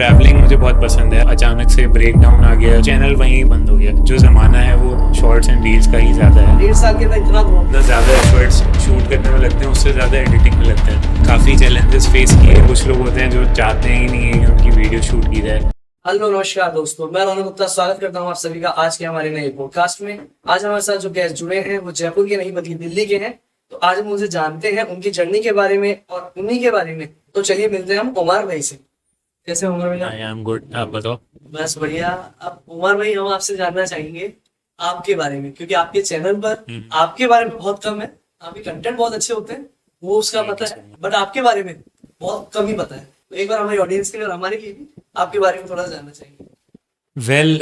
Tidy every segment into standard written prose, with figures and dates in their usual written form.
Travelling मुझे बहुत पसंद है। अचानक से ब्रेक डाउन आ गया, चैनल वहीं बंद हो गया। जो ज़माना है वो शॉर्ट्स एंड रील्स का ही ज़्यादा है। 1.5 साल के अंदर इतना ज़्यादा एफर्ट्स शूट करने में लगते हैं, उससे ज़्यादा एडिटिंग में लगते हैं। काफ़ी चैलेंजेस फेस किए। कुछ लोग होते हैं जो चाहते ही नहीं है कि उनकी वीडियो शूट की जाए। हेलो नमस्कार दोस्तों, मैं रौनक गुप्ता स्वागत करता हूं आप सभी का आज के हमारे नए पॉडकास्ट में। आज हमारे साथ जो गेस्ट जुड़े हैं वो जयपुर के नहीं बल्कि दिल्ली के हैं। तो आज हम उनसे जानते हैं उनकी जर्नी के बारे में और उन्हीं के बारे में। तो चलिए मिलते हैं हम उमर भाई से। कैसे उमर भैया? आई एम गुड, आप बताओ। बस बढ़िया। अब उमर भाई हम आपसे जानना चाहेंगे आपके बारे में, क्योंकि आपके चैनल पर आपके बारे में बहुत कम है। आपके कंटेंट बहुत अच्छे होते हैं, वो उसका पता है, बट आपके बारे में बहुत कम ही पता है। तो एक बार हमारी ऑडियंस के लिए और हमारे लिए भी आपके बारे में थोड़ा जानना चाहेंगे। वेल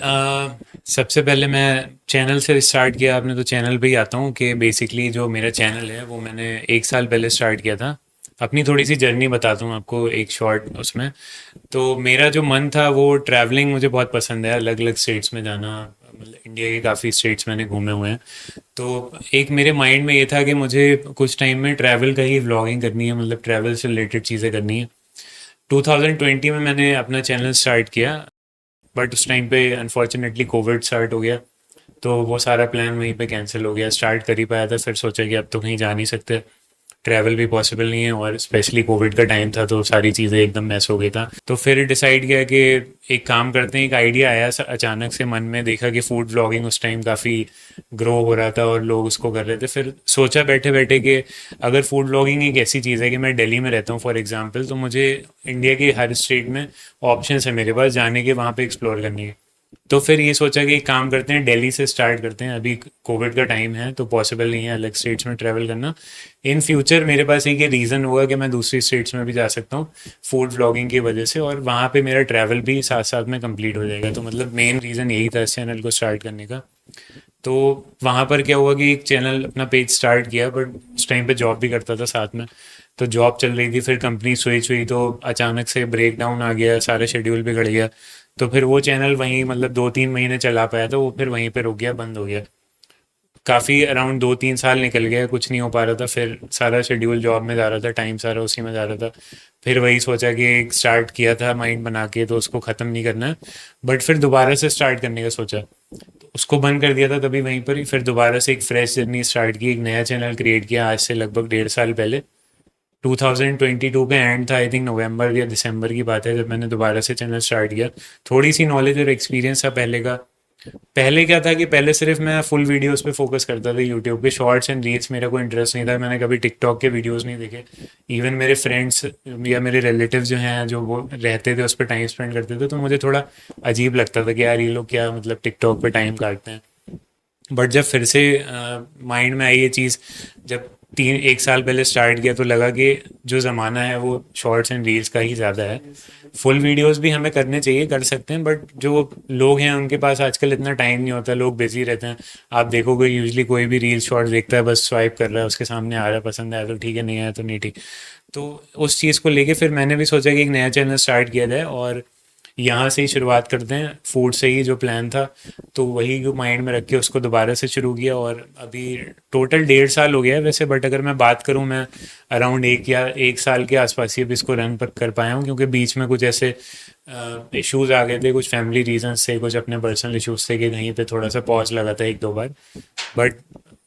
सबसे पहले मैं चैनल से स्टार्ट किया। आपने तो चैनल पे ही आता हूँ कि बेसिकली जो मेरा चैनल है वो मैंने 1 साल पहले स्टार्ट किया था। अपनी थोड़ी सी जर्नी बताता हूँ आपको एक शॉर्ट उसमें। तो मेरा जो मन था वो ट्रैवलिंग मुझे बहुत पसंद है, अलग अलग स्टेट्स में जाना। मतलब इंडिया के काफ़ी स्टेट्स मैंने घूमे हुए हैं। तो एक मेरे माइंड में ये था कि मुझे कुछ टाइम में ट्रैवल का ही व्लॉगिंग करनी है, मतलब ट्रैवल से रिलेटेड चीज़ें करनी है। 2020 में मैंने अपना चैनल स्टार्ट किया, बट उस टाइम पे अनफॉर्चुनेटली कोविड स्टार्ट हो गया, तो वो सारा प्लान वहीं पे कैंसिल हो गया। स्टार्ट कर ही पाया था, फिर सोचा कि अब तो कहीं जा नहीं सकते, ट्रैवल भी पॉसिबल नहीं है, और स्पेशली कोविड का टाइम था तो सारी चीज़ें एकदम मैस हो गई था। तो फिर डिसाइड किया कि एक काम करते हैं। एक आइडिया आया अचानक से मन में, देखा कि फूड व्लॉगिंग उस टाइम काफ़ी ग्रो हो रहा था और लोग उसको कर रहे थे। फिर सोचा बैठे बैठे कि अगर फूड व्लॉगिंग एक ऐसी चीज़ है कि मैं दिल्ली में रहता हूँ फॉर एग्जांपल, तो मुझे इंडिया के हर स्टेट में ऑप्शंस है मेरे पास जाने के, वहाँ पे एक्सप्लोर करने के। तो फिर ये सोचा कि एक काम करते हैं, दिल्ली से स्टार्ट करते हैं। अभी कोविड का टाइम है तो पॉसिबल नहीं है अलग स्टेट्स में ट्रैवल करना। इन फ्यूचर मेरे पास एक ये रीज़न होगा कि मैं दूसरी स्टेट्स में भी जा सकता हूँ फूड व्लॉगिंग की वजह से, और वहाँ पे मेरा ट्रैवल भी साथ साथ में कंप्लीट हो जाएगा। तो मतलब मेन रीज़न यही था इस चैनल को स्टार्ट करने का। तो वहाँ पर क्या हुआ कि एक चैनल अपना पेज स्टार्ट किया, बट उस टाइम पे जॉब भी करता था साथ में, तो जॉब चल रही थी। फिर कंपनी स्विच हुई तो अचानक से ब्रेक डाउन आ गया, सारा शेड्यूल बिगड़ गया। तो फिर वो चैनल वहीं मतलब 2-3 महीने चला पाया, तो वो फिर वहीं पे रुक गया, बंद हो गया। काफ़ी अराउंड 2-3 साल निकल गया, कुछ नहीं हो पा रहा था। फिर सारा शेड्यूल जॉब में जा रहा था, टाइम सारा उसी में जा रहा था। फिर वही सोचा कि एक स्टार्ट किया था माइंड बना के, तो उसको ख़त्म नहीं करना है, बट फिर दोबारा से स्टार्ट करने का सोचा। तो उसको बंद कर दिया था तभी वहीं पर ही। फिर दोबारा से एक फ्रेश जर्नी स्टार्ट की, एक नया चैनल क्रिएट किया आज से लगभग 1.5 साल पहले। 2022 का एंड था, आई थिंक नवंबर या दिसंबर की बात है, जब मैंने दोबारा से चैनल स्टार्ट किया। थोड़ी सी नॉलेज और एक्सपीरियंस था पहले का। पहले क्या था कि पहले सिर्फ मैं फुल वीडियोस पे फोकस करता था, यूट्यूब पे शॉर्ट्स एंड रील्स मेरा कोई इंटरेस्ट नहीं था। मैंने कभी टिकटॉक के वीडियोस नहीं देखे। इवन मेरे फ्रेंड्स या मेरे रिलेटिव्स जो हैं, जो वो रहते थे उस पर टाइम स्पेंड करते थे, तो मुझे थोड़ा अजीब लगता था कि यार ये लोग क्या मतलब टिकटॉक पे टाइम काटते हैं। बट जब फिर से माइंड में आई ये चीज़, जब 1 साल पहले स्टार्ट किया, तो लगा कि जो ज़माना है वो शॉर्ट्स एंड रील्स का ही ज़्यादा है। फुल वीडियोस भी हमें करने चाहिए, कर सकते हैं, बट जो लोग हैं उनके पास आजकल इतना टाइम नहीं होता, लोग बिजी रहते हैं। आप देखोगे यूजली कोई भी रील शॉर्ट्स देखता है, बस स्वाइप कर रहा है, उसके सामने आ रहा है, पसंद आया तो ठीक है, नहीं आया तो नहीं ठीक। तो उस चीज़ को लेके फिर मैंने भी सोचा कि एक नया चैनल स्टार्ट किया जाए, और यहाँ से ही शुरुआत करते हैं, फूड से ही जो प्लान था। तो वही जो माइंड में रख के उसको दोबारा से शुरू किया, और अभी टोटल 1.5 साल हो गया है वैसे, बट अगर मैं बात करूँ, मैं अराउंड 1 साल के आसपास ही अब इसको रन कर पाया हूँ, क्योंकि बीच में कुछ ऐसे इश्यूज आ गए थे, कुछ फैमिली रीजंस से, कुछ अपने पर्सनल इश्यूज से, कि कहीं पे थोड़ा सा पॉज लगा था 1-2 बार। बट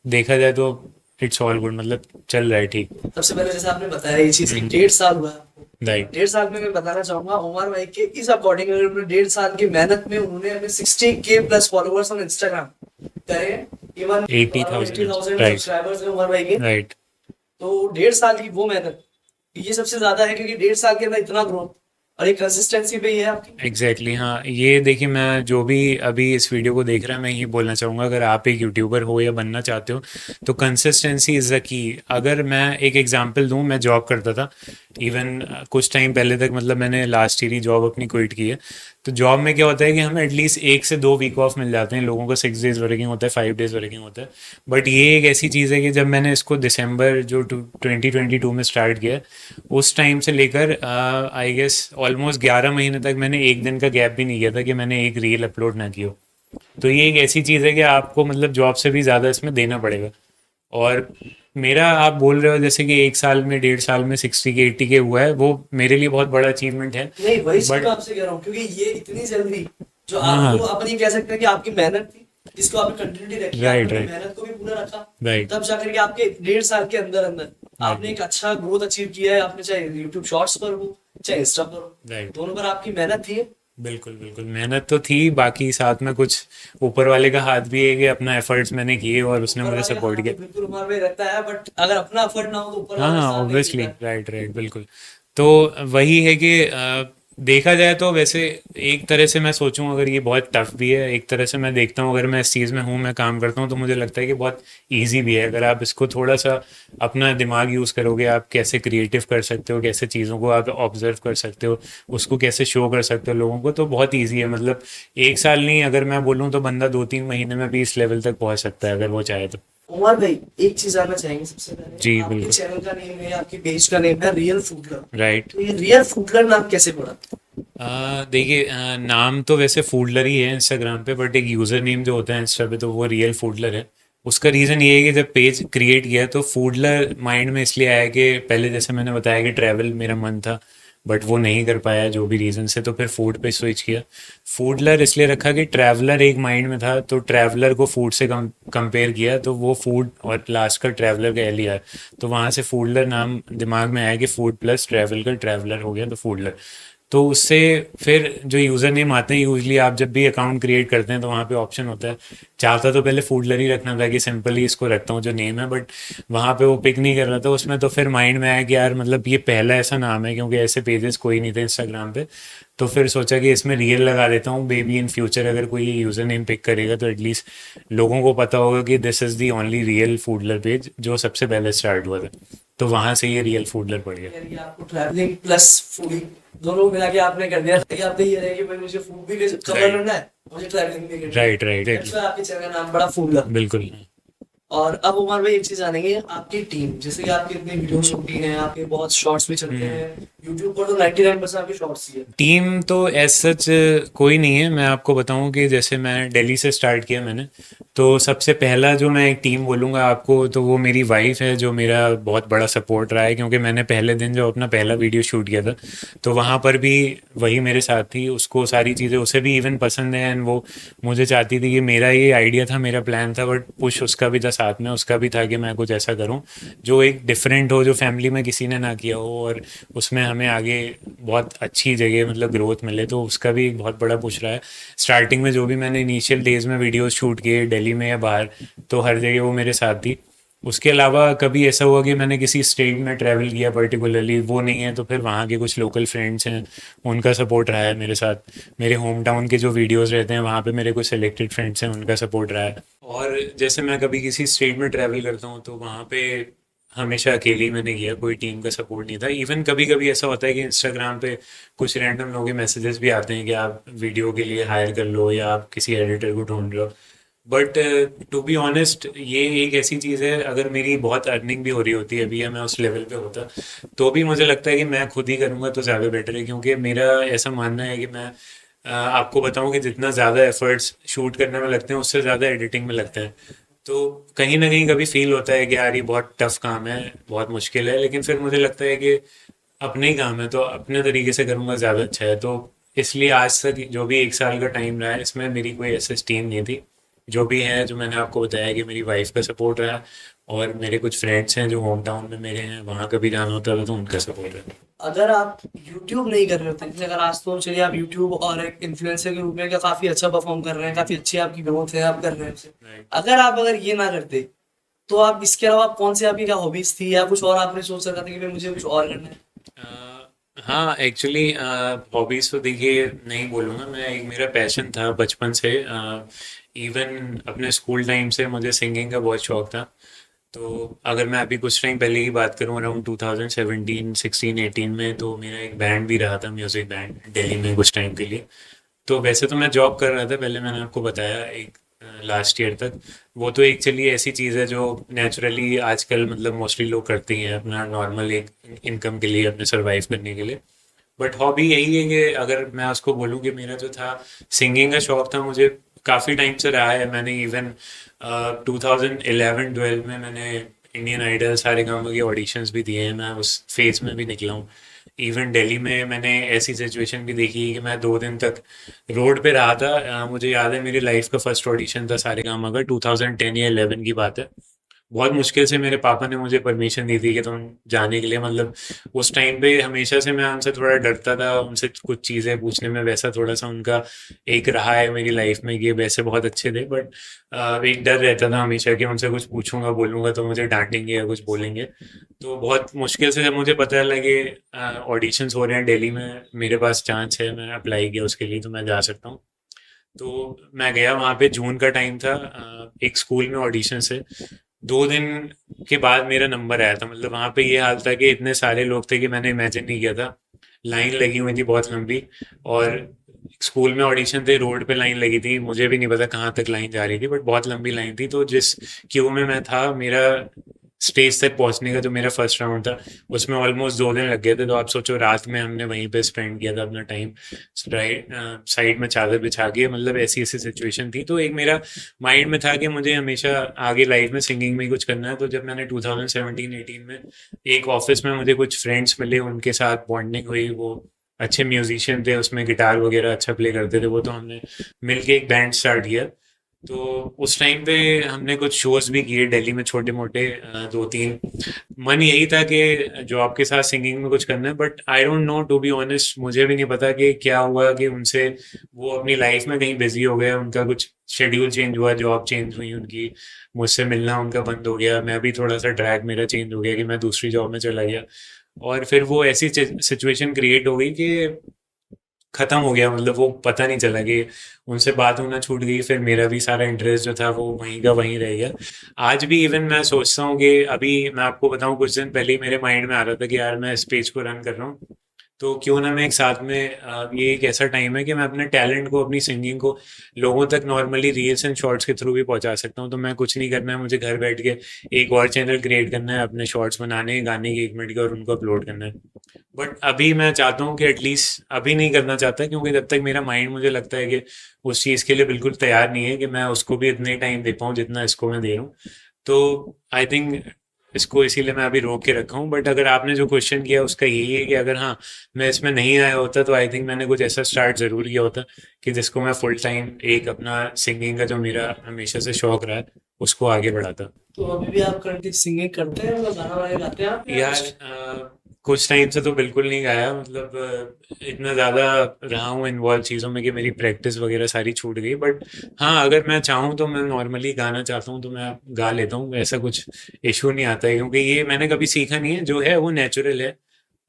देखा जाए तो इट्स ऑल गुड, मतलब चल रहा है ठीक। सबसे पहले जैसे आपने बताया ये चीज 1.5 साल हुआ आपको। राइट। 1.5 साल में मैं बताना चाहूंगा उमर भाई के इस अकॉर्डिंग 1.5 साल की मेहनत में उन्होंने अपने 60K plus followers on Instagram करे। Even 80,000 right. सब्सक्राइबर्स हैं उमर भाई के। राइट। तो 1.5 साल की वो मेहनत, ये सबसे ज्यादा है, क्योंकि 1.5 साल के अंदर इतना ग्रोथ और एक कंसिस्टेंसी पे ही है आपकी। एग्जैक्टली हाँ, ये देखिए, मैं जो भी अभी इस वीडियो को देख रहा है, मैं ये बोलना चाहूँगा, अगर आप एक यूट्यूबर हो या बनना चाहते हो, तो कंसिस्टेंसी इज़ द की। अगर मैं एक एग्जांपल दूँ, मैं जॉब करता था इवन कुछ टाइम पहले तक, मतलब मैंने लास्ट ईयर ही जॉब अपनी क्विट की है। तो जॉब में क्या होता है कि हमें एटलीस्ट 1 से 2 वीक ऑफ मिल जाते हैं, लोगों को 6 डेज वर्किंग होता है, 5 डेज वर्किंग होता है। बट ये एक ऐसी चीज़ है कि जब मैंने इसको दिसंबर जो 2022 में स्टार्ट किया, उस टाइम से लेकर आई गेस ऑलमोस्ट 11 महीने तक मैंने एक दिन का गैप भी नहीं किया था कि मैंने एक रील अपलोड ना की हो। तो ये एक ऐसी चीज़ है कि आपको मतलब जॉब से भी ज़्यादा इसमें देना पड़ेगा। और मेरा आप बोल रहे हो जैसे कि 1 साल में 1.5 साल में 60 के 80 के हुआ है, वो मेरे लिए बहुत बड़ा अचीवमेंट है। नहीं, वही चीज बट मैं आपसे कह रहा हूँ, क्योंकि ये इतनी जल्दी जो हाँ हाँ, आपको अपन ये कह सकते हैं कि आपकी मेहनत थी, जिसको आपने कंटिन्यूटी रखी, आपने राइट अपनी राइट मेहनत को भी पूरा रखा, राइट तब जाकर के आपके 1.5 साल के अंदर अंदर आपने राइट एक अच्छा ग्रोथ अचीव किया है। आपने चाहे यूट्यूब शॉर्ट्स पर हो, चाहे इंस्टा पर हो, राइट। दोनों पर आपकी मेहनत थी। बिल्कुल बिल्कुल, मेहनत तो थी, बाकी साथ में कुछ ऊपर वाले का हाथ भी है कि अपना एफर्ट्स मैंने किए और उसने ऊपर मुझे वाले का सपोर्ट हाथ किया। तो बिल्कुल हमारे में रहता है, बट अगर अपना एफर्ट ना हो तो ऊपर हाँ वाला हाँ, साथ नहीं ऑब्वियसली, देता है। राइट राइट, बिल्कुल। तो वही है कि देखा जाए तो वैसे एक तरह से मैं सोचूं, अगर ये बहुत टफ भी है, एक तरह से मैं देखता हूँ अगर मैं इस चीज़ में हूँ, मैं काम करता हूँ, तो मुझे लगता है कि बहुत इजी भी है अगर आप इसको थोड़ा सा अपना दिमाग यूज़ करोगे। आप कैसे क्रिएटिव कर सकते हो, कैसे चीज़ों को आप ऑब्जर्व कर सकते हो, उसको कैसे शो कर सकते हो लोगों को, तो बहुत ईजी है। मतलब 1 साल नहीं, अगर मैं बोलूँ तो बंदा 2-3 महीने में भी इस लेवल तक पहुँच सकता है अगर वो चाहे तो। उमर भाई, एक चीज जानना चाहेंगे सबसे पहले, जी आपके बिल्कुल। चैनल का नेम है, आपके पेज का नेम है रियल फूडलर। राइट। तो ये रियल फूडलर नाम कैसे पड़ा? देखिए, नाम तो वैसे फूडलर ही है इंस्टाग्राम पे, बट एक यूज़र नेम जो होता है इंस्टा पे तो वो रियल फूडलर है। उसका रीज़न ये है कि जब पेज क्रिएट किया तो फूडलर माइंड में इसलिए आया कि पहले जैसे मैंने बताया कि ट्रैवल मेरा मन था, बट वो नहीं कर पाया जो भी रीज़न से, तो फिर फूड पे स्विच किया। फूडलर इसलिए रखा कि ट्रैवलर एक माइंड में था, तो ट्रैवलर को फूड से कंपेयर किया, तो वो फूड और लास्ट का ट्रैवलर का एल ई आर, तो वहाँ से फूडलर नाम दिमाग में आया कि फूड प्लस ट्रैवल का ट्रैवलर हो गया तो फूडलर। तो उससे फिर जो यूज़र नेम आते हैं, यूजली आप जब भी अकाउंट क्रिएट करते हैं तो वहाँ पे ऑप्शन होता है। चाहता तो पहले फूडलर ही रखना था कि सिंपली इसको रखता हूँ जो नेम है, बट वहाँ पे वो पिक नहीं कर रहा था उसमें। तो फिर माइंड में आया कि यार मतलब ये पहला ऐसा नाम है, क्योंकि ऐसे पेजेस कोई नहीं थे इंस्टाग्राम पे। तो फिर सोचा कि इसमें रियल लगा देता हूँ, बेबी इन फ्यूचर अगर कोई यूज़र नेम पिक करेगा तो एटलीस्ट लोगों को पता होगा कि this is the only real Foodler page जो सबसे पहले स्टार्ट हुआ था। तो वहाँ से ये रियल फूडलर पड़ गया। यार, ये आपको ट्रैवलिंग प्लस फूडिंग दोनों मिला के आपने कर दिया, ताकि आपने ये रहे कि भाई मुझे फूड भी कवर राइट करना है, मुझे ट्रैवलिंग भी करनी है। राइट राइट, दैट्स व्हाई आपके चैनल का नाम बड़ा फूडलर। बिल्कुल। और अब उमर भाई, एक चीज जानेंगे, आपकी टीम, जैसे कि आपके इतने वीडियोस होती हैं, आपके बहुत शॉर्ट्स भी चलते हम्म। हैं यूट्यूब पर, तो 99% आपके शॉर्ट्स ही है। टीम तो एज सच कोई नहीं है। मैं आपको बताऊं कि जैसे मैं दिल्ली से स्टार्ट किया मैंने, तो सबसे पहला जो मैं एक टीम बोलूँगा आपको तो वो मेरी वाइफ है, जो मेरा बहुत बड़ा सपोर्ट रहा है। क्योंकि मैंने पहले दिन जो अपना पहला वीडियो शूट किया था, तो वहाँ पर भी वही मेरे साथ थी। उसको सारी चीज़ें उसे भी इवन पसंद है, एंड वो मुझे चाहती थी कि मेरा ये आइडिया था, मेरा प्लान था, बट पुश उसका भी था साथ में। उसका भी था कि मैं कुछ ऐसा करूँ जो एक डिफरेंट हो, जो फैमिली में किसी ने ना किया हो, और उसमें हमें आगे बहुत अच्छी जगह मतलब ग्रोथ मिले। तो उसका भी एक बहुत बड़ा पुश रहा है। स्टार्टिंग में जो भी मैंने इनिशियल डेज में वीडियोस शूट किए दिल्ली में या बाहर, तो हर जगह वो मेरे साथ थी। उसके अलावा कभी ऐसा हुआ कि मैंने किसी स्टेट में ट्रैवल किया पर्टिकुलरली, वो नहीं है, तो फिर वहाँ के कुछ लोकल फ्रेंड्स हैं, उनका सपोर्ट रहा है मेरे साथ। मेरे होम टाउन के जो वीडियोस रहते हैं वहाँ पे मेरे कुछ सिलेक्टेड फ्रेंड्स हैं, उनका सपोर्ट रहा है। और जैसे मैं कभी किसी स्टेट में ट्रैवल करता हूँ तो वहाँ पे हमेशा अकेले ही मैंने किया, कोई टीम का सपोर्ट नहीं था। इवन कभी कभी ऐसा होता है कि इंस्टाग्राम पे कुछ रैंडम लोगों के मैसेजेस भी आते हैं कि आप वीडियो के लिए हायर कर लो या आप किसी एडिटर को ढूंढ लो। बट टू बी ऑनेस्ट, ये एक ऐसी चीज़ है, अगर मेरी बहुत अर्निंग भी हो रही होती है अभी, या मैं उस लेवल पे होता, तो भी मुझे लगता है कि मैं खुद ही करूँगा तो ज़्यादा बेटर है। क्योंकि मेरा ऐसा मानना है कि मैं आपको बताऊं कि जितना ज़्यादा एफर्ट्स शूट करने में लगते हैं उससे ज़्यादा एडिटिंग में लगते हैं। तो कहीं ना कहीं कभी फील होता है कि यार ये बहुत टफ काम है, बहुत मुश्किल है, लेकिन फिर मुझे लगता है कि अपने ही काम है तो अपने तरीके से करूँगा ज़्यादा अच्छा है। तो इसलिए आज तक जो भी 1 साल का टाइम रहा है, इसमें मेरी कोई ऐसी टीम नहीं थी। जो भी है, जो मैंने आपको बताया कि मेरी वाइफ का सपोर्ट रहा, और मेरे कुछ फ्रेंड्स हैं जो होम टाउन में मेरे हैं, वहाँ कभी जाना होता था तो उनका सपोर्ट है। अगर आप YouTube नहीं कर रहे होते, जैसे अगर आज तो चलिए आप YouTube और एक इन्फ्लुएंसर के रूप में क्या काफी अच्छा परफॉर्म कर रहे हैं, काफी अच्छी आपकी ग्रोथ है, आप कर रहे हैं उसे। राइट। अगर ये ना करते, तो आप इसके अलावा कौन सी आपकी क्या हॉबीज थी, या कुछ और आपने सोच रखा था कि भाई मुझे कुछ और करना है? हाँ, एक्चुअली हॉबीज़ तो देखिए नहीं बोलूँगा मैं, एक मेरा पैशन था बचपन से। इवन अपने स्कूल टाइम से मुझे सिंगिंग का बहुत शौक था। तो अगर मैं अभी कुछ टाइम पहले की बात करूँ, अराउंड 2017 16 18 में, तो मेरा एक बैंड भी रहा था, म्यूज़िक बैंड, दिल्ली में कुछ टाइम के लिए। तो वैसे तो मैं जॉब कर रहा था पहले, मैंने आपको बताया, एक लास्ट ईयर तक। वो तो एक चलिए ऐसी चीज़ है जो नेचुरली आजकल मतलब मोस्टली लोग करते ही हैं अपना नॉर्मल एक इनकम के लिए, अपने सरवाइव करने के लिए। बट हॉबी यही है कि अगर मैं उसको बोलूँ कि मेरा जो था, सिंगिंग का शौक था मुझे। काफ़ी टाइम से रहा है। मैंने इवन 2011-12 में मैंने इंडियन आइडल सारेगामा के ऑडिशंस भी दिए हैं, मैं उस फेज में भी निकला हूँ। इवन दिल्ली में मैंने ऐसी सिचुएशन भी देखी कि मैं 2 दिन तक रोड पे रहा था। मुझे याद है मेरी लाइफ का फर्स्ट ऑडिशन था सारेगामा का, 2010 या 11 की बात है। बहुत मुश्किल से मेरे पापा ने मुझे परमिशन दी थी कि तुम जाने के लिए, मतलब उस टाइम पे हमेशा से मैं उनसे थोड़ा डरता था, उनसे कुछ चीज़ें पूछने में। वैसा थोड़ा सा उनका एक रहा है मेरी लाइफ में कि वैसे बहुत अच्छे थे, बट एक डर रहता था हमेशा कि उनसे कुछ पूछूंगा बोलूंगा तो मुझे डांटेंगे या कुछ बोलेंगे। तो बहुत मुश्किल से जब मुझे पता लगे ऑडिशंस हो रहे हैं दिल्ली में, मेरे पास चांस है, मैं अप्लाई किया उसके लिए तो मैं जा सकता हूँ। तो मैं गया वहाँ पे, जून का टाइम था, एक स्कूल में ऑडिशन से 2 दिन के बाद मेरा नंबर आया था। मतलब वहाँ पे ये हाल था कि इतने सारे लोग थे कि मैंने इमेजिन नहीं किया था। लाइन लगी हुई थी बहुत लंबी, और स्कूल में ऑडिशन थे, रोड पे लाइन लगी थी, मुझे भी नहीं पता कहाँ तक लाइन जा रही थी, बट बहुत लंबी लाइन थी। तो जिस क्यू में मैं था, मेरा स्टेज तक पहुंचने का जो मेरा फर्स्ट राउंड था, उसमें ऑलमोस्ट 2 दिन लग गए थे। तो आप सोचो, रात में हमने वहीं पे स्पेंड किया था अपना टाइम, राइट, साइड में चादर बिछा के। मतलब ऐसी ऐसी सिचुएशन थी। तो एक मेरा माइंड में था कि मुझे हमेशा आगे लाइफ में सिंगिंग में ही कुछ करना है। तो जब मैंने 2017-18 में एक ऑफिस में मुझे कुछ फ्रेंड्स मिले, उनके साथ बॉन्डिंग हुई, वो अच्छे म्यूजिशियन थे, उसमें गिटार वगैरह अच्छा प्ले करते थे वो, तो हमने मिलके एक बैंड स्टार्ट किया। तो उस टाइम पे हमने कुछ शोज भी किए दिल्ली में, छोटे मोटे 2-3। मन यही था कि जॉब के साथ सिंगिंग में कुछ करना है, but I don't know, to be honest, मुझे भी नहीं पता कि क्या हुआ कि उनसे वो अपनी लाइफ में कहीं बिजी हो गए, उनका कुछ शेड्यूल चेंज हुआ, जॉब चेंज हुई उनकी, मुझसे मिलना उनका बंद हो गया, मैं भी थोड़ा सा ट्रैक मेरा चेंज हो गया कि मैं दूसरी जॉब में चला गया। और फिर वो ऐसी सिचुएशन क्रिएट हो गई कि खत्म हो गया। मतलब वो पता नहीं चला कि उनसे बात होना छूट गई, फिर मेरा भी सारा इंटरेस्ट जो था वो वहीं का वहीं रह गया। आज भी इवन मैं सोचता हूँ कि अभी मैं आपको बताऊँ, कुछ दिन पहले ही मेरे माइंड में आ रहा था कि यार मैं इस पेज को रन कर रहा हूँ, तो क्यों ना मैं एक साथ में ये एक ऐसा टाइम है कि मैं अपने टैलेंट को, अपनी सिंगिंग को लोगों तक नॉर्मली रील्स एंड शॉर्ट्स के थ्रू भी पहुंचा सकता हूँ। तो मैं कुछ नहीं करना है मुझे, घर बैठ के एक और चैनल क्रिएट करना है, अपने शॉर्ट्स बनाने हैं गाने के 1 मिनट के, और उनको अपलोड करना है। बट अभी मैं चाहता हूँ कि एटलीस्ट, अभी नहीं करना चाहता क्योंकि जब तक मेरा माइंड मुझे लगता है कि उस चीज़ के लिए बिल्कुल तैयार नहीं है कि मैं उसको भी इतने टाइम दे पाऊँ जितना इसको मैं दे रहा हूँ। तो आई थिंक इसको इसीलिए मैं अभी रोक के रखा हूँ। बट अगर आपने जो क्वेश्चन किया उसका यही है कि अगर हाँ मैं इसमें नहीं आया होता, तो आई थिंक मैंने कुछ ऐसा स्टार्ट ज़रूर किया होता कि जिसको मैं फुल टाइम एक अपना सिंगिंग का जो मेरा हमेशा से शौक रहा है उसको आगे बढ़ाता। तो अभी भी आप करंटली सिंगिंग करते हैं, मतलब गाना वाना गाते हैं आप या यार कुछ? कुछ टाइम से तो बिल्कुल नहीं गाया। मतलब इतना ज़्यादा रहा हूँ इन्वॉल्व चीज़ों में कि मेरी प्रैक्टिस वगैरह सारी छूट गई। बट हाँ, अगर मैं चाहूँ तो मैं नॉर्मली गाना चाहता हूँ तो मैं गा लेता हूँ, ऐसा कुछ इशू नहीं आता है, क्योंकि ये मैंने कभी सीखा नहीं है, जो है वो नेचुरल है।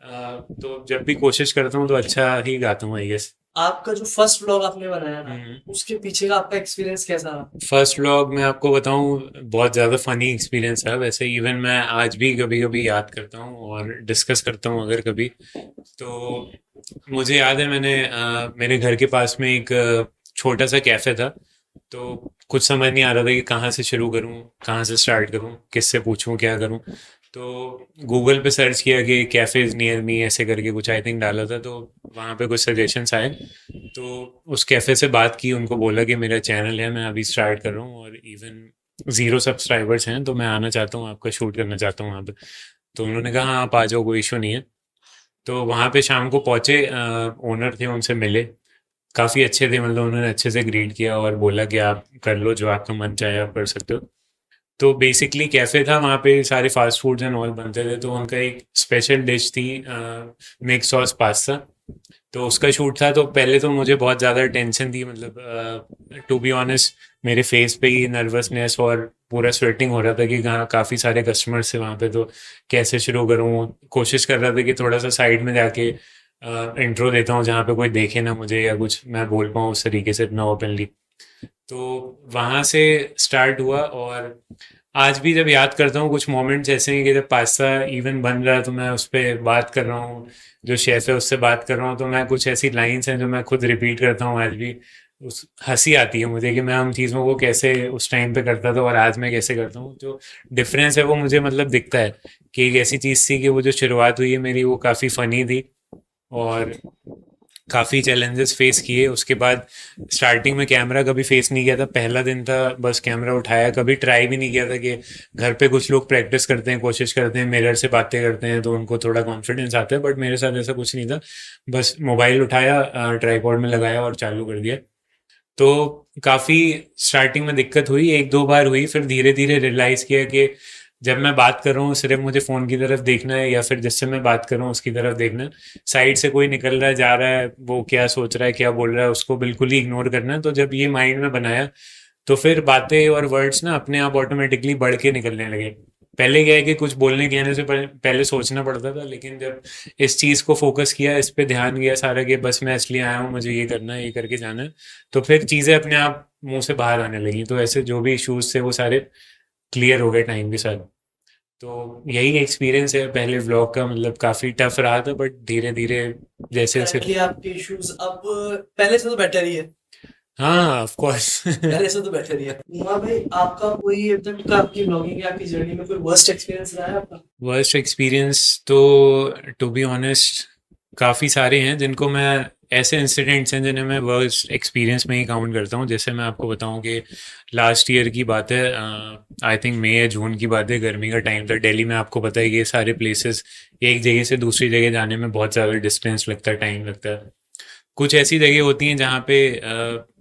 तो जब भी कोशिश करता हूँ तो अच्छा ही गाता हूँ, आई गेस। आपका जो फर्स्ट व्लॉग आपने बनाया था, उसके पीछे का आपका एक्सपीरियंस कैसा रहा? फर्स्ट व्लॉग मैं आपको बताऊं, बहुत ज़्यादा फनी एक्सपीरियंस है वैसे। इवन मैं आज भी कभी कभी याद करता हूँ और डिस्कस करता हूँ अगर कभी। तो मुझे याद है, मैंने मेरे घर के पास में एक छोटा सा कैफ़े था। तो कुछ समझ नहीं आ रहा था कि कहाँ से शुरू करूँ, कहाँ से स्टार्ट करूँ, किससे पूछूँ, क्या करूँ। तो गूगल पे सर्च किया कि कैफ़ेज़ नियर मी, ऐसे करके कुछ आई थिंक डाला था, तो वहाँ पे कुछ सजेशंस आए। तो उस कैफ़े से बात की, उनको बोला कि मेरा चैनल है, मैं अभी स्टार्ट कर रहा हूँ और इवन 0 सब्सक्राइबर्स हैं, तो मैं आना चाहता हूँ, आपका शूट करना चाहता हूँ वहाँ पे। तो उन्होंने कहा हाँ आप आ जाओ, कोई इशू नहीं है। तो वहाँ पे शाम को पहुँचे, ओनर थे, उनसे मिले, काफ़ी अच्छे थे। मतलब उन्होंने अच्छे से ग्रीट किया और बोला कि आप कर लो जो आपका मन चाहे, आप कर सकते हो। तो बेसिकली कैफ़े था, वहाँ पे सारे फास्ट फूड्स एंड ऑल बनते थे। तो उनका एक स्पेशल डिश थी मिक्स सॉस पास्ता। तो उसका शूट था। तो पहले तो मुझे बहुत ज़्यादा टेंशन थी, मतलब टू बी ऑनेस्ट मेरे फेस पे ही नर्वसनेस और पूरा स्वेटिंग हो रहा था कि हाँ काफ़ी सारे कस्टमर्स थे वहाँ पे, तो कैसे शुरू करूँ। कोशिश कर रहा था कि थोड़ा सा साइड में जाके इंट्रो देता हूँ जहाँ पे कोई देखे ना मुझे, या कुछ मैं बोल पाऊँ उस तरीके से इतना ओपनली। तो वहाँ से स्टार्ट हुआ। और आज भी जब याद करता हूँ कुछ मोमेंट्स ऐसे हैं कि जब पास्ता इवन बन रहा है तो मैं उस पर बात कर रहा हूँ, जो शेफ़ है उससे बात कर रहा हूँ, तो मैं कुछ ऐसी लाइंस हैं जो मैं खुद रिपीट करता हूँ आज भी। उस हंसी आती है मुझे कि मैं उन चीज़ों को कैसे उस टाइम पे करता था और आज मैं कैसे करता हूँ। जो डिफरेंस है वो मुझे मतलब दिखता है कि एक ऐसी चीज़ थी कि वो जो शुरुआत हुई है मेरी वो काफ़ी फ़नी थी। और काफ़ी चैलेंजेस फेस किए। उसके बाद स्टार्टिंग में कैमरा कभी फेस नहीं किया था, पहला दिन था, बस कैमरा उठाया, कभी ट्राई भी नहीं किया था कि घर पे कुछ लोग प्रैक्टिस करते हैं, कोशिश करते हैं, मिरर से बातें करते हैं तो उनको थोड़ा कॉन्फिडेंस आता है, बट मेरे साथ ऐसा कुछ नहीं था। बस मोबाइल उठाया, ट्राईपॉड में लगाया और चालू कर दिया। तो काफ़ी स्टार्टिंग में दिक्कत हुई, एक दो बार हुई, फिर धीरे धीरे रियलाइज़ किया कि जब मैं बात कर रहा हूँ सिर्फ मुझे फ़ोन की तरफ देखना है, या फिर जिससे मैं बात कर रहा हूँ उसकी तरफ देखना है। साइड से कोई निकल रहा है, जा रहा है, वो क्या सोच रहा है, क्या बोल रहा है, उसको बिल्कुल ही इग्नोर करना है। तो जब ये माइंड में बनाया, तो फिर बातें और वर्ड्स ना अपने आप ऑटोमेटिकली बढ़ के निकलने लगे। पहले क्या है कि कुछ बोलने कहने से पहले सोचना पड़ता था, लेकिन जब इस चीज़ को फोकस किया, इस पे ध्यान गया सारा कि बस मैं इसलिए आया हूँ, मुझे ये करना है, ये करके जाना है, तो फिर चीज़ें अपने आप मुंह से बाहर आने लगी। तो ऐसे जो भी इश्यूज थे वो सारे क्लियर हो गए टाइम के साथ। तो यही एक्सपीरियंस है पहले व्लॉग का, मतलब काफ़ी टफ रहा था, बट धीरे धीरे जैसे जैसे। करंटली आपके इश्यूज अब पहले से तो बेटर ही है। हाँ, ऑफ कोर्स। पहले से तो बेटर ही है। उमा भाई, आपका कोई अब तक का आपकी ब्लॉगिंग या आपकी जर्नी में कोई वर्स्ट एक्सपीरियंस रहा है आपका? वर्स्ट एक्सपीरियंस तो टू बी ऑनेस्ट काफ़ी सारे हैं, जिनको मैं, ऐसे इंसिडेंट्स हैं जिन्हें मैं वर्स्ट एक्सपीरियंस में ही काउंट करता हूँ। जैसे मैं आपको बताऊँ कि लास्ट ईयर की बात है, आई थिंक मई या जून की बात है, गर्मी का टाइम था। दिल्ली में आपको पता है कि ये सारे प्लेसेस एक जगह से दूसरी जगह जाने में बहुत ज़्यादा डिस्टेंस लगता है, टाइम लगता है। कुछ ऐसी जगह होती हैं जहाँ पे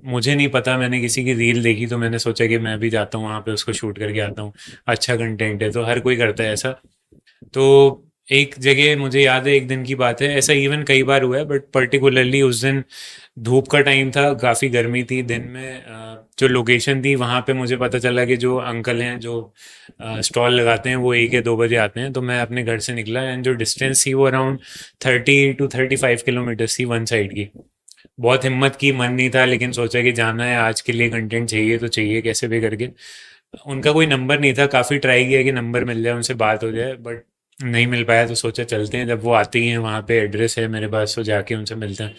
मुझे नहीं पता, मैंने किसी की रील देखी तो मैंने सोचा कि मैं भी जाता हूँ वहाँ पे, उसको शूट करके आता हूँ। अच्छा कंटेंट है तो हर कोई करता है ऐसा। तो एक जगह मुझे याद है, एक दिन की बात है, ऐसा इवन कई बार हुआ है, बट पर्टिकुलरली उस दिन धूप का टाइम था, काफ़ी गर्मी थी दिन में। जो लोकेशन थी वहाँ पे मुझे पता चला कि जो अंकल हैं जो स्टॉल लगाते हैं वो 1 या 2 बजे आते हैं। तो मैं अपने घर से निकला, एंड जो डिस्टेंस थी वो अराउंड 30 to 35 किलोमीटर थी वन साइड की। बहुत हिम्मत की, मन नहीं था, लेकिन सोचा कि जाना है, आज के लिए कंटेंट चाहिए तो चाहिए कैसे भी करके। उनका कोई नंबर नहीं था, काफ़ी ट्राई किया कि नंबर मिल जाए, उनसे बात हो जाए, बट नहीं मिल पाया। तो सोचा चलते हैं, जब वो आते ही हैं वहाँ पे एड्रेस है मेरे पास, तो जाके उनसे मिलते हैं।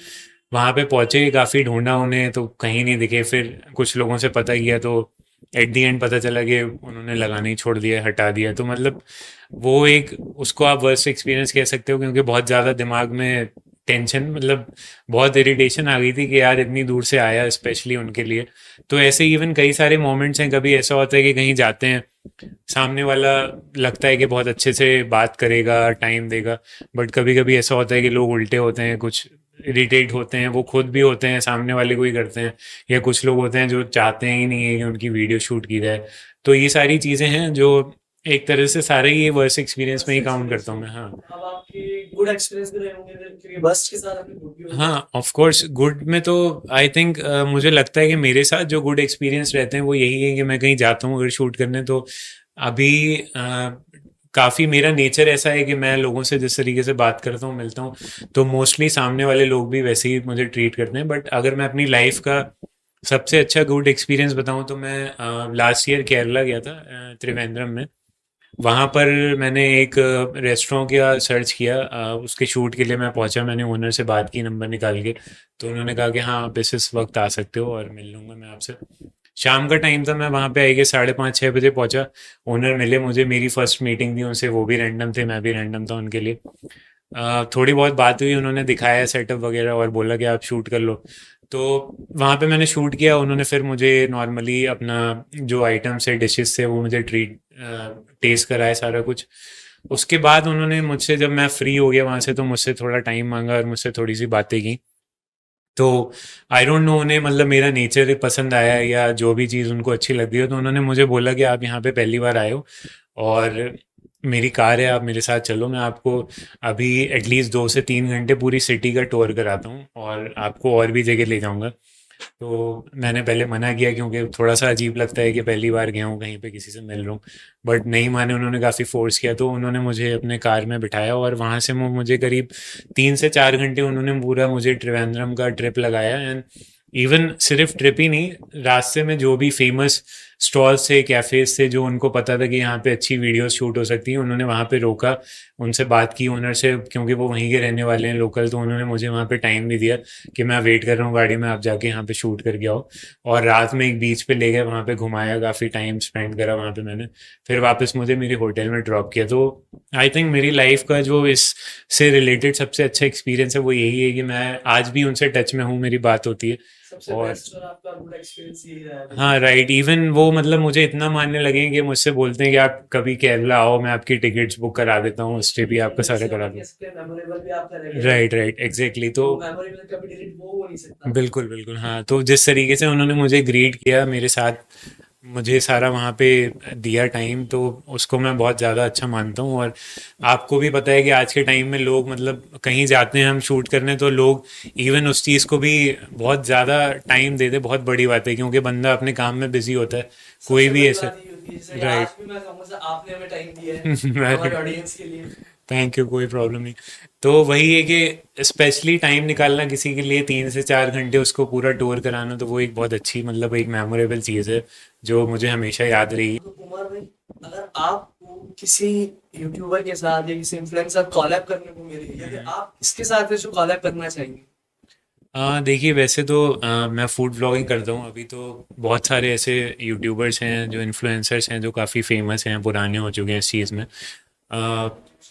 वहाँ पे पहुँचे, काफ़ी ढूंढा उन्हें तो कहीं नहीं दिखे, फिर कुछ लोगों से पता किया तो एट दी एंड पता चला कि उन्होंने लगाना ही छोड़ दिया, हटा दिया। तो मतलब वो एक, उसको आप वर्स्ट एक्सपीरियंस कह सकते हो, क्योंकि बहुत ज़्यादा दिमाग में टेंशन, मतलब बहुत इरिटेशन आ गई थी कि यार इतनी दूर से आया स्पेशली उनके लिए। तो ऐसे इवन कई सारे मोमेंट्स हैं, कभी ऐसा होता है कि कहीं जाते हैं, सामने वाला लगता है कि बहुत अच्छे से बात करेगा, टाइम देगा, बट कभी कभी ऐसा होता है कि लोग उल्टे होते हैं, कुछ इरिटेट होते हैं, वो खुद भी होते हैं, सामने वाले को ही करते हैं, या कुछ लोग होते हैं जो चाहते ही नहीं है कि उनकी वीडियो शूट की जाए। तो ये सारी चीज़ें हैं जो एक तरह से सारे ही वर्स्ट एक्सपीरियंस में वर्स्ट ही काउंट एक्सपीरियंस करता हूँ में मैं। हाँ। अब आपके गुड एक्सपीरियंस भी रहे होंगे फिर, क्योंकि वर्स्ट के साथ आपके गुड भी होंगे। हाँ, ऑफ कोर्स गुड में तो आई थिंक मुझे लगता है कि मेरे साथ जो गुड एक्सपीरियंस रहते हैं वो यही है कि मैं कहीं जाता हूँ अगर शूट करने, तो अभी काफ़ी मेरा नेचर ऐसा है कि मैं लोगों से जिस तरीके से बात करता हूँ, मिलता हूँ, तो मोस्टली सामने वाले लोग भी वैसे ही मुझे ट्रीट करते हैं। बट अगर मैं अपनी लाइफ का सबसे अच्छा गुड एक्सपीरियंस बताऊँ तो मैं लास्ट ईयर केरला गया था, त्रिवेंद्रम में। वहाँ पर मैंने एक रेस्टोरेंट का सर्च किया, उसके शूट के लिए मैं पहुँचा, मैंने ओनर से बात की नंबर निकाल के। तो उन्होंने कहा कि हाँ आप इस वक्त आ सकते हो और मिल लूँगा मैं आपसे। शाम का टाइम था, मैं वहाँ पे आई के 5:30-6 बजे पहुँचा। ओनर मिले मुझे, मेरी फर्स्ट मीटिंग थी उनसे, वो भी रैंडम थे, मैं भी रैंडम था उनके लिए। थोड़ी बहुत बात हुई, उन्होंने दिखाया सेटअप वगैरह और बोला कि आप शूट कर लो। तो वहाँ पे मैंने शूट किया, उन्होंने फिर मुझे नॉर्मली अपना जो आइटम्स है, डिशेस थे, वो मुझे टेस्ट कराया सारा कुछ। उसके बाद उन्होंने मुझसे, जब मैं फ्री हो गया वहाँ से, तो मुझसे थोड़ा टाइम मांगा और मुझसे थोड़ी सी बातें की। तो आई डोंट नो उन्हें मतलब मेरा नेचर पसंद आया या जो भी चीज़ उनको अच्छी लगी हो, तो उन्होंने मुझे बोला कि आप यहाँ पे पहली बार आए हो और मेरी कार है, आप मेरे साथ चलो, मैं आपको अभी एटलीस्ट 2 से 3 घंटे पूरी सिटी का टूर कराता हूँ और आपको और भी जगह ले जाऊँगा। तो मैंने पहले मना किया क्योंकि थोड़ा सा अजीब लगता है कि पहली बार गया हूँ कहीं पे, किसी से मिल रहा हूँ, बट नहीं माने, उन्होंने काफ़ी फोर्स किया। तो उन्होंने मुझे अपने कार में बिठाया और वहाँ से मुझे करीब 3 से 4 घंटे उन्होंने पूरा मुझे त्रिवेंद्रम का ट्रिप लगाया। एंड इवन सिर्फ ट्रिप ही नहीं, रास्ते में जो भी फेमस स्टॉल से, कैफ़े से, जो उनको पता था कि यहाँ पे अच्छी वीडियोस शूट हो सकती हैं, उन्होंने वहाँ पे रोका, उनसे बात की ओनर से, क्योंकि वो वहीं के रहने वाले हैं लोकल, तो उन्होंने मुझे वहाँ पे टाइम भी दिया कि मैं वेट कर रहा हूँ गाड़ी में, आप जाके यहाँ पे शूट करके आओ। और रात में एक बीच पे ले गए, वहाँ पे घुमाया, काफ़ी टाइम स्पेंड करा वहाँ पे मैंने, फिर वापस मुझे मेरे होटल में ड्रॉप किया। तो आई थिंक मेरी लाइफ का जो इस से रिलेटेड सबसे अच्छा एक्सपीरियंस है वो यही है कि मैं आज भी उनसे टच में हूँ, मेरी बात होती है। सबसे और बेस्ट और आपका गुड एक्सपीरियंस यही रहा है हाँ राइट, इवन वो मतलब मुझे इतना मानने लगे हैं कि मुझसे बोलते हैं कि आप कभी केरला आओ, मैं आपकी टिकट्स बुक करा देता हूँ, स्टे भी आपका सारा जिससे करा अपन कह दूँ। सकते हैं मेमोरेबल भी आपका रह गया राइट राइट एग्जैक्टली। तो वो मेमोरेबल कभी डिलीट हो नहीं सकता बिल्कुल बिल्कुल, हाँ, तो जिस तरीके से उन्होंने मुझे ग्रीट किया, मेरे साथ मुझे सारा वहाँ पे दिया टाइम, तो उसको मैं बहुत ज़्यादा अच्छा मानता हूँ। और आपको भी पता है कि आज के टाइम में लोग मतलब कहीं जाते हैं हम शूट करने, तो लोग इवन उस चीज़ को भी बहुत ज़्यादा टाइम देते, बहुत बड़ी बात है, क्योंकि बंदा अपने काम में बिजी होता है, कोई सबसे भी बड़ी ऐसा। बात ये होती है जैसे कि आज राइट भी मैं कहूँगा सर आपने हमें टाइम दिया है हमारे ऑडियंस के लिए थैंक यू, कोई प्रॉब्लम नहीं। तो वही है कि स्पेशली टाइम निकालना किसी के लिए 3 से 4 घंटे, उसको पूरा टूर कराना, तो वो एक बहुत अच्छी मतलब एक मेमोरेबल चीज़ है जो मुझे हमेशा याद रही। तो उमर भाई अगर आपको किसी यूट्यूबर के साथ या किसी इन्फ्लुएंसर कॉलैब करने को मिले या फिर आप इसके साथ जो कॉलैब करना चाहेंगे देखिए वैसे तो मैं फूड ब्लॉगिंग करता हूँ अभी, तो बहुत सारे ऐसे यूट्यूबर्स हैं जो इन्फ्लुएंसर्स हैं जो काफ़ी फेमस हैं, पुराने हो चुके हैं इस चीज़ में।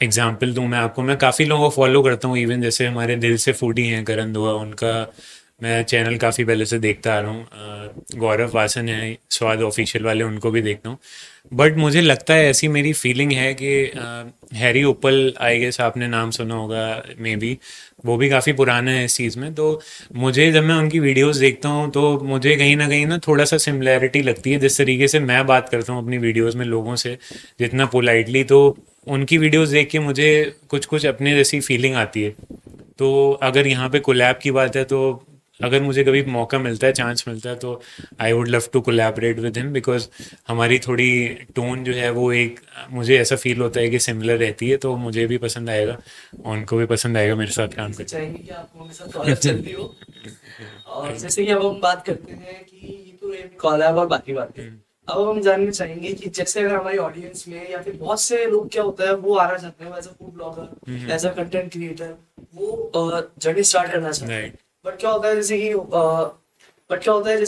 एग्जाम्पल दूँ मैं आपको, मैं काफ़ी लोगों को फॉलो करता हूँ, इवन जैसे हमारे दिल से फूडी हैं करण दुआ, उनका मैं चैनल काफ़ी पहले से देखता आ रहा हूँ। गौरव वासन है स्वाद ऑफिशियल वाले, उनको भी देखता हूँ। बट मुझे लगता है, ऐसी मेरी फीलिंग है कि हैरी ओपल, आई गेस आपने नाम सुना होगा मे बी, वो भी काफ़ी पुराना है इस चीज़ में। तो मुझे जब मैं उनकी वीडियोस देखता हूँ तो मुझे कहीं ना थोड़ा सा सिमिलैरिटी लगती है, जिस तरीके से मैं बात करता हूँ अपनी वीडियोस में लोगों से जितना पोलाइटली, तो उनकी वीडियोस देख के मुझे कुछ कुछ अपने जैसी फीलिंग आती है। तो अगर यहाँ पे कोलैब की बात है, तो अगर मुझे कभी मौका मिलता है, चांस मिलता है, तो I would love to collaborate with him, because हमारी थोड़ी टोन जो है वो एक, मुझे ऐसा फील होता है कि सिमिलर रहती है, तो मुझे भी पसंद आएगा, उनको भी पसंद आएगा मेरे साथ काम इसे करना। चाहेंगे कि आप हमारे साथ कॉलैब चल रही हो और जैसे कि अब हम बात करते हैं कि ये तो रही कॉलैब और बाकी बातें अब हम जानना चाहेंगे कि जैसे अगर हमारी ऑडियंस में या फिर बहुत से लोग क्या होता है वो आना चाहते हैं as a food blogger as a content creator वो जर्नी स्टार्ट करना चाहते हैं राइट बट क्या होता है जैसे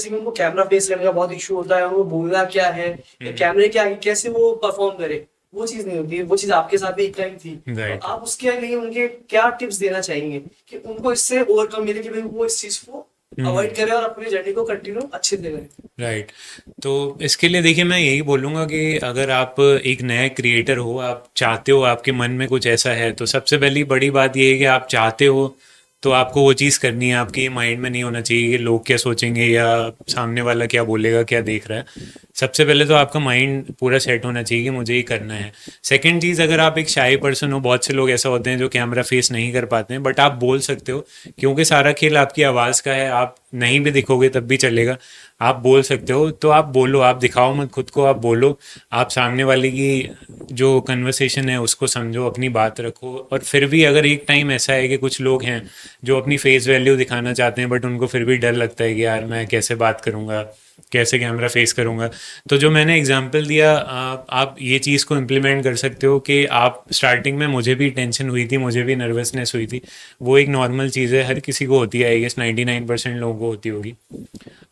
कि उनको कैमरा फेस करने का बहुत इशू होता है उनको बोलना क्या है या कैमरे के आगे कैसे वो परफॉर्म करे वो चीज नहीं होती है वो चीज आपके साथ भी एक टाइम थी तो राइट आप उसके लिए उनके क्या टिप्स देना चाहेंगे कि उनको इससे ओवरकम मिले कि भाई वो इस चीज को अवॉइड करें और अपनी जर्नी को कंटिन्यू अच्छे से करें राइट। तो इसके लिए देखिए मैं यही बोलूँगा कि अगर आप एक नया क्रिएटर हो, आप चाहते हो, आपके मन में कुछ ऐसा है, तो सबसे पहली बड़ी बात ये है कि आप चाहते हो तो आपको वो चीज़ करनी है। आपके माइंड में नहीं होना चाहिए कि लोग क्या सोचेंगे या सामने वाला क्या बोलेगा, क्या देख रहा है। सबसे पहले तो आपका माइंड पूरा सेट होना चाहिए कि मुझे ये करना है। सेकंड चीज़, अगर आप एक शाई पर्सन हो, बहुत से लोग ऐसा होते हैं जो कैमरा फेस नहीं कर पाते हैं, बट आप बोल सकते हो, क्योंकि सारा खेल आपकी आवाज़ का है। आप नहीं भी दिखोगे तब भी चलेगा, आप बोल सकते हो, तो आप बोलो, आप दिखाओ मत खुद को, आप बोलो। आप सामने वाले की जो कन्वर्सेशन है उसको समझो, अपनी बात रखो। और फिर भी अगर एक टाइम ऐसा है कि कुछ लोग हैं जो अपनी फेस वैल्यू दिखाना चाहते हैं, बट उनको फिर भी डर लगता है कि यार मैं कैसे बात करूंगा, कैसे कैमरा फेस करूंगा, तो जो मैंने एग्जांपल दिया, आप ये चीज़ को इम्प्लीमेंट कर सकते हो कि आप स्टार्टिंग में, मुझे भी टेंशन हुई थी, मुझे भी नर्वसनेस हुई थी, वो एक नॉर्मल चीज़ है, हर किसी को होती है, आई गेस 99% लोगों को होती होगी।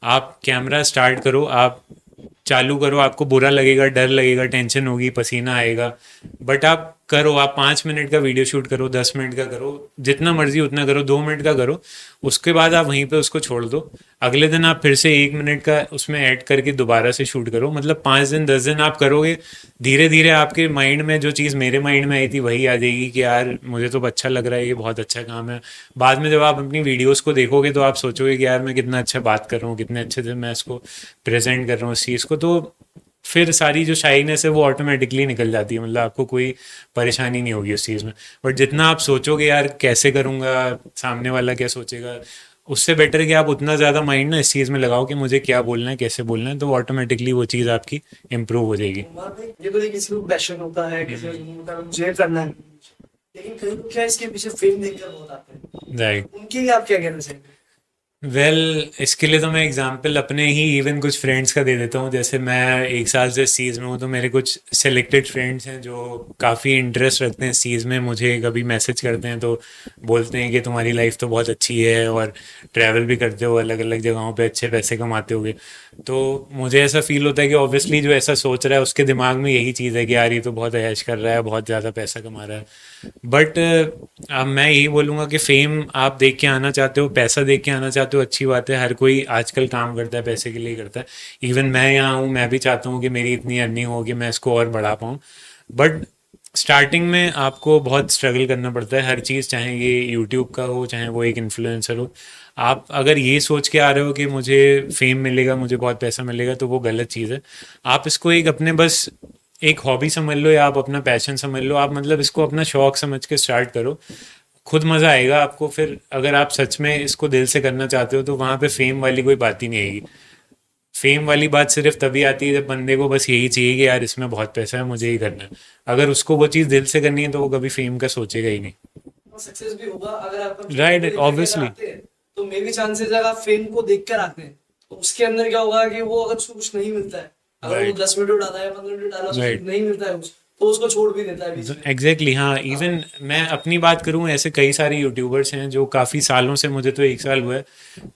आप कैमरा स्टार्ट करो, आप चालू करो, आपको बुरा लगेगा, डर लगेगा, टेंशन होगी, पसीना आएगा, बट आप करो। आप 5 मिनट का वीडियो शूट करो, 10 मिनट का करो, जितना मर्जी उतना करो, 2 मिनट का करो, उसके बाद आप वहीं पे उसको छोड़ दो। अगले दिन आप फिर से 1 मिनट का उसमें ऐड करके दोबारा से शूट करो। मतलब 5 दिन 10 दिन आप करोगे, धीरे धीरे आपके माइंड में जो चीज़ मेरे माइंड में आई थी वही आ जाएगी कि यार मुझे तो अच्छा लग रहा है, ये बहुत अच्छा काम है। बाद में जब आप अपनी वीडियोस को देखोगे तो आप सोचोगे कि यार मैं कितना अच्छा बात कर रहा हूँ, कितने अच्छे से मैं इसको प्रेजेंट कर रहा हूँ इस चीज़ को। तो फिर सारी जो शाइनेस है वो ऑटोमेटिकली निकल जाती है, मतलब आपको कोई परेशानी नहीं होगी उस चीज़ में। बट जितना आप सोचोगे यार कैसे करूँगा, सामने वाला क्या सोचेगा, उससे बेटर है कि आप उतना ज़्यादा माइंड ना इस चीज़ में लगाओ कि मुझे क्या बोलना है, कैसे बोलना है, तो ऑटोमेटिकली वो चीज़ आपकी इम्प्रूव हो जाएगी। उमर भाई ये तो किसी को पैशन होता है किसी को होता है मुझे करना है लेकिन कई लोग क्या इसके पीछे फिल्म देखकर बहुत आते हैं राइट। उनके लिए आप क्या कहना चाहेंगे इसके लिए तो मैं एग्जांपल अपने ही इवन कुछ फ्रेंड्स का दे देता हूँ। जैसे मैं एक साल से इस चीज़ में हूँ, तो मेरे कुछ सिलेक्टेड फ्रेंड्स हैं जो काफ़ी इंटरेस्ट रखते हैं इस चीज़ में। मुझे कभी मैसेज करते हैं तो बोलते हैं कि तुम्हारी लाइफ तो बहुत अच्छी है और ट्रैवल भी करते हो, अलग अलग जगहों पे अच्छे पैसे कमाते होगे। तो मुझे ऐसा फील होता है कि ऑब्वियसली जो ऐसा सोच रहा है उसके दिमाग में यही चीज़ है कि यार ये तो बहुत ऐश कर रहा है, बहुत ज़्यादा पैसा कमा रहा है। बट अब मैं यही बोलूँगा कि फेम आप देख के आना चाहते हो, पैसा देख के आना चाहते हो, अच्छी बात है। हर कोई आजकल काम करता है, पैसे के लिए ही करता है। इवन मैं यहाँ हूँ, मैं भी चाहता हूँ कि मेरी इतनी अर्निंग हो कि मैं इसको और बढ़ा पाऊँ। बट स्टार्टिंग में आपको बहुत स्ट्रगल करना पड़ता है हर चीज़, चाहे ये यूट्यूब का हो, चाहे वो एक इन्फ्लुएंसर हो। आप अगर ये सोच के आ रहे हो कि मुझे फेम मिलेगा, मुझे बहुत पैसा मिलेगा, तो वो गलत चीज़ है। आप इसको एक अपने बस एक हॉबी समझ लो, या आप अपना पैशन समझ लो। आप मतलब इसको अपना शौक समझ के स्टार्ट करो, खुद मज़ा आएगा आपको। फिर अगर आप सच में इसको दिल से करना चाहते हो तो वहाँ पे फेम वाली कोई बात ही नहीं आएगी। फेम वाली बात सिर्फ तभी आती है जब बंदे को बस यही चाहिए कि यार इसमें बहुत पैसा है, मुझे ही करना है। अगर उसको वो चीज़ दिल से करनी है तो वो कभी फेम का सोचेगा ही नहीं। सक्सेस भी होगा अगर आप फेम को राइट, लेकर के अगर ऑब्वियसली। आते हैं, तो मे भी चांसेस अगर आप फेम को देख कर आते हैं तो उसके अंदर क्या होगा कि वो अगर उसको कुछ नहीं मिलता है, अगर वो राइट, 10 मिनट डाला है 15 मिनट डाला उसको राइट। नहीं मिलता है कुछ, तो उसको छोड़ भी देता है बीच में। एग्जैक्टली, हाँ। हाँ, इवन मैं अपनी बात करूँ, ऐसे कई सारे यूट्यूबर्स हैं जो काफ़ी सालों से, मुझे तो एक साल हुआ है,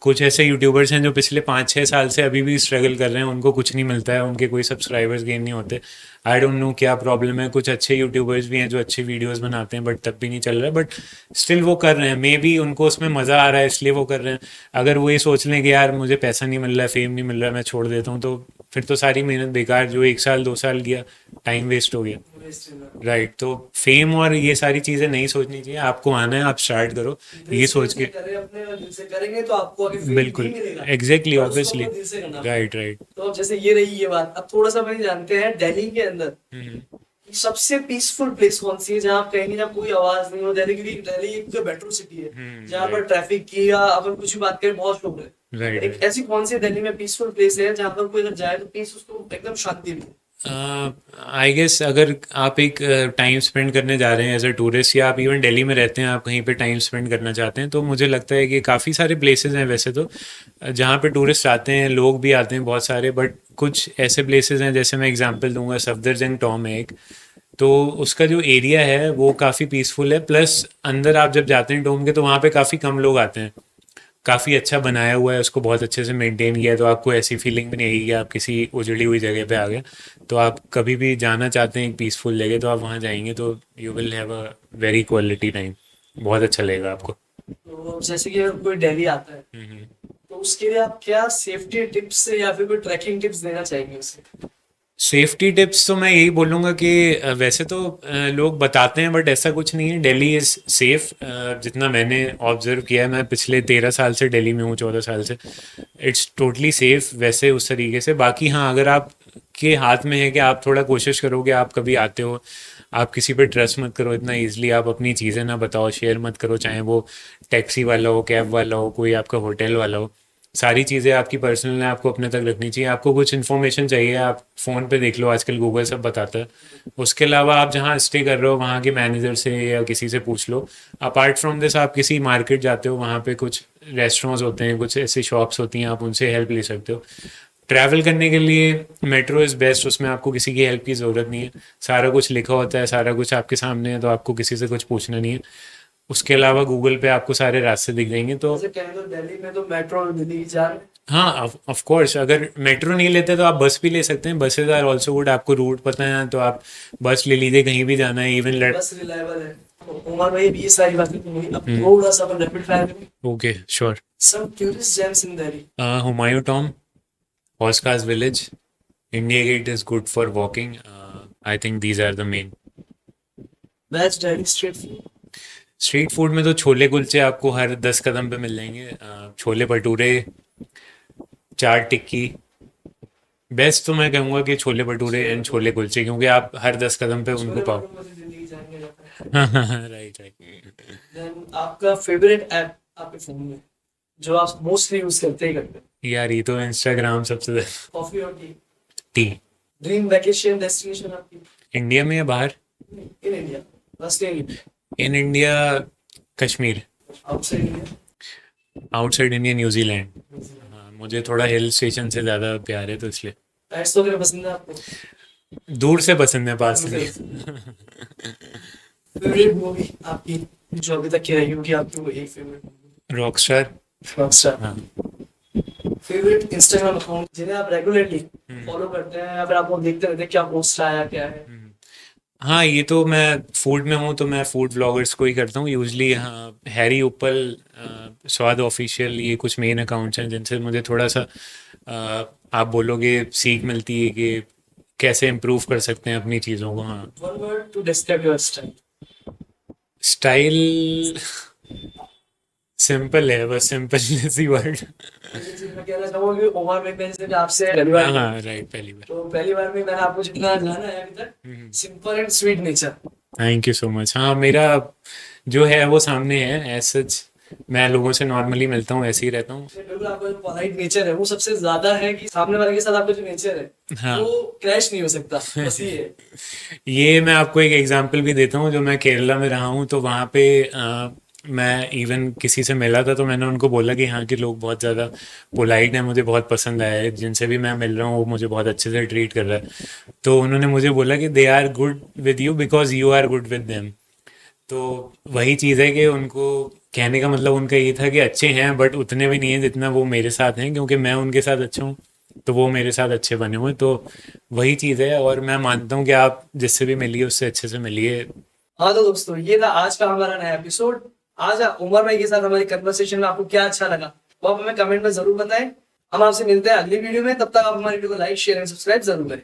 कुछ ऐसे यूट्यूबर्स हैं जो पिछले 5-6 साल से अभी भी स्ट्रगल कर रहे हैं। उनको कुछ नहीं मिलता है, उनके कोई सब्सक्राइबर्स गेन नहीं होते। आई डोंट नो क्या प्रॉब्लम है। कुछ अच्छे यूट्यूबर्स भी हैं जो अच्छे वीडियोस बनाते हैं, बट तब भी नहीं चल रहा है। बट स्टिल वो कर रहे हैं, मे बी उनको उसमें मज़ा आ रहा है इसलिए वो कर रहे हैं। अगर वो ये सोच लें कि यार मुझे पैसा नहीं मिल रहा है, फेम नहीं मिल रहा है, मैं छोड़ देता हूँ, तो फिर तो सारी मेहनत बेकार, जो 1 साल 2 साल किया, टाइम वेस्ट हो गया। waste है। राइट, तो फेम और ये सारी चीज़ें नहीं सोचनी चाहिए। आपको आना है, आप स्टार्ट करो दिल ये से सोच अपने के। करें, अपने दिल से करेंगे तो आपको आगे फेम नहीं बिल्कुल, मिलेगा, एग्जैक्टली, पर उसको ऑब्वियसली। आपको दिल से करना पड़ेगा। Right, right. तो अब जैसे ये रही ये बात, अब थोड़ा सा भाई जानते हैं दिल्ली के अंदर हम्म, सबसे पीसफुल प्लेस कौन सी है, जहाँ आप कहेंगे जहाँ कोई आवाज नहीं हो। दिल्ली की दिल्ली एक तो मेट्रो सिटी है जहाँ पर राइट, ट्रैफिक की या अपन कुछ भी बात करें बहुत शोर है। राइट, एक राइट। ऐसी कौन सी दिल्ली में पीसफुल प्लेस है जहाँ पर कोई अगर जाए तो पीस उसको एकदम शांति मिले। आई गेस अगर आप एक टाइम स्पेंड करने जा रहे हैं एज अ टूरिस्ट, या आप इवन दिल्ली में रहते हैं, आप कहीं पे टाइम स्पेंड करना चाहते हैं, तो मुझे लगता है कि काफ़ी सारे प्लेसेस हैं वैसे तो, जहाँ पे टूरिस्ट आते हैं, लोग भी आते हैं बहुत सारे। बट कुछ ऐसे प्लेसेस हैं, जैसे मैं एग्जांपल दूंगा, सफदरजंग टॉम है एक। तो उसका जो एरिया है वो काफ़ी पीसफुल है। प्लस अंदर आप जब जाते हैं टोम के, तो वहाँ पे काफ़ी कम लोग आते हैं। काफ़ी अच्छा बनाया हुआ है, उसको बहुत अच्छे से मेंटेन किया है, तो आपको ऐसी फीलिंग भी नहीं आएगी कि आप किसी उजड़ी हुई जगह पे आ गए। तो आप कभी भी जाना चाहते हैं एक पीसफुल जगह, तो आप वहाँ जाएंगे तो you will have a very quality time. बहुत अच्छा लगेगा आपको। तो जैसे कि अगर कोई दिल्ली आता है हम्म। तो उसके लिए आप क्या सेफ्टी टिप्स या फिर कोई ट्रैकिंग टिप्स देना चाहेंगे उसे। सेफ्टी टिप्स तो मैं यही बोलूँगा कि वैसे तो लोग बताते हैं, बट ऐसा कुछ नहीं है। Delhi is safe. जितना मैंने ऑब्जर्व किया है, मैं पिछले 13 साल से दिल्ली में हूँ, 14 साल से। इट्स टोटली सेफ़ वैसे उस तरीके से। बाकी हाँ, अगर आप के हाथ में है कि आप थोड़ा कोशिश करोगे, आप कभी आते हो, आप किसी पे ट्रस्ट मत करो इतना ईजिली। आप अपनी चीज़ें ना बताओ, शेयर मत करो, चाहे वो टैक्सी वाला हो, कैब वाला हो, कोई आपका होटल वाला हो। सारी चीज़ें आपकी पर्सनल है, आपको अपने तक रखनी चाहिए। आपको कुछ इन्फॉर्मेशन चाहिए, आप फ़ोन पे देख लो, आजकल गूगल सब बताता है। उसके अलावा आप जहाँ स्टे कर रहे हो वहाँ के मैनेजर से या किसी से पूछ लो। अपार्ट फ्रॉम दिस, आप किसी मार्केट जाते हो, वहाँ पे कुछ रेस्टोरेंट्स होते हैं, कुछ ऐसी शॉप्स होती हैं, आप उनसे हेल्प ले सकते हो। ट्रैवल करने के लिए मेट्रो इज़ बेस्ट, उसमें आपको किसी की हेल्प की ज़रूरत नहीं है। सारा कुछ लिखा होता है, सारा कुछ आपके सामने है, तो आपको किसी से कुछ पूछना नहीं है। उसके अलावा गूगल पे आपको सारे रास्ते दिख जाएंगे। तो जैसे कहें तो दिल्ली में तो मेट्रो और दिल्ली की जान। हाँ, ऑफ कोर्स, अगर मेट्रो नहीं लेते तो आप बस भी ले सकते हैं। Buses are also good. आपको रूट पता है तो आप बस ले लीजिए, कहीं भी जाना है, इवन लेट। बस रिलायबल है। तो उमर भाई अभी ये सारी बातें तो हुई, अब थोड़ा सा अपन रैपिड फायर करें। Okay, sure. सब tourist gems in Delhi. Humayun tomb, Hauz village, India Gate is good for walking. I think these are the main. Best Delhi street food. Street food में तो छोले कुलचे आपको हर 10 कदम पे मिल जाएंगे। छोले भटूरे, चाट टिक्की। बेस्ट तो मैं कहूँगा कि छोले भटूरे एंड छोले कुलचे, क्योंकि आप हर 10 कदम पे उनको छोले पाओ। भटूरे मुझे दिल्ली की जान में जाता है। Right, right. देन आपका फेवरेट ऐप आपके फोन में जो आप मोस्टली यूज करते ही करते हैं। यार ये तो इंस्टाग्राम सबसे। कॉफी और tea. Tea. Dream vacation destination आपकी इंडिया में या बाहर? इन इंडिया, बस in in India, Kashmir. Outside India. Outside India New Zealand. हाँ, मुझे थोड़ा हिल स्टेशन से ज़्यादा प्यार है तो इसलिए। पेट्स वगैरह पसंद है आपको? दूर से पसंद है, पास दूर नहीं। से। फेवरेट मूवी आपकी जो अभी तक की रही होगी आपकी, वो एक फेवरेट रॉकस्टार। मूवी? हाँ। फेवरेट इंस्टाग्राम अकाउंट जिन्हें आप रेगुलरली हम्म। फॉलो करते हैं या फिर आप वो देखते रहते हैं क्या पोस्ट आया क्या है? हाँ, ये तो मैं फूड में हूँ तो मैं फूड व्लॉगर्स को ही करता हूँ यूजली। हाँ, हैरी उपल, स्वाद ऑफिशियल, ये कुछ मेन अकाउंट्स हैं जिनसे मुझे थोड़ा सा आप बोलोगे सीख मिलती है कि कैसे इम्प्रूव कर सकते हैं अपनी चीज़ों को। हाँ, one word to describe your style. Style simple है, बस सिंपल सी वर्ड। मैं कहना चाहूंगा कि उमर में मैंने जैसे आपसे पहली बार हाँ हाँ, राइट, पहली बार। तो पहली बार में मैंने आपको जितना जाना है अभी तक, simple and sweet nature. Thank you so much. हाँ, मेरा जो है वो सामने है, एज सच मैं लोगों से नॉर्मली मिलता हूँ, ऐसे ही रहता हूँ। बिल्कुल, आपका जो पोलाइट नेचर है वो सबसे ज्यादा है कि सामने वाले के साथ आपका जो नेचर है हाँ। वो क्रैश नहीं हो सकता, बस ये है। ये मैं आपको एक एग्जांपल भी देता हूँ। जो मैं केरला में रहा हूँ तो वहाँ पे मैं इवन किसी से मिला था तो मैंने उनको बोला कि यहाँ के लोग बहुत ज़्यादा पोलाइट हैं, मुझे बहुत पसंद आया है, जिनसे भी मैं मिल रहा हूँ वो मुझे बहुत अच्छे से ट्रीट कर रहा है। तो उन्होंने मुझे बोला कि they are good with you because you are good with them. तो वही चीज़ है कि उनको कहने का मतलब उनका ये था कि अच्छे हैं बट उतने भी नहीं हैं जितना वो मेरे साथ हैं, क्योंकि मैं उनके साथ अच्छा हूँ तो वो मेरे साथ अच्छे बने हुए हैं। तो वही चीज़ है, और मैं मानता हूँ कि आप जिससे भी मिलिए उससे अच्छे से मिलिए। हाँ तो दोस्तों, ये था आज का हमारा नया एपिसोड। आज उमर भाई के साथ हमारी कन्वर्सेशन में आपको क्या अच्छा लगा वो आप हमें कमेंट में जरूर बताएं। हम आपसे मिलते हैं अगली वीडियो में, तब तक आप हमारी वीडियो को लाइक शेयर एंड सब्सक्राइब जरूर करें।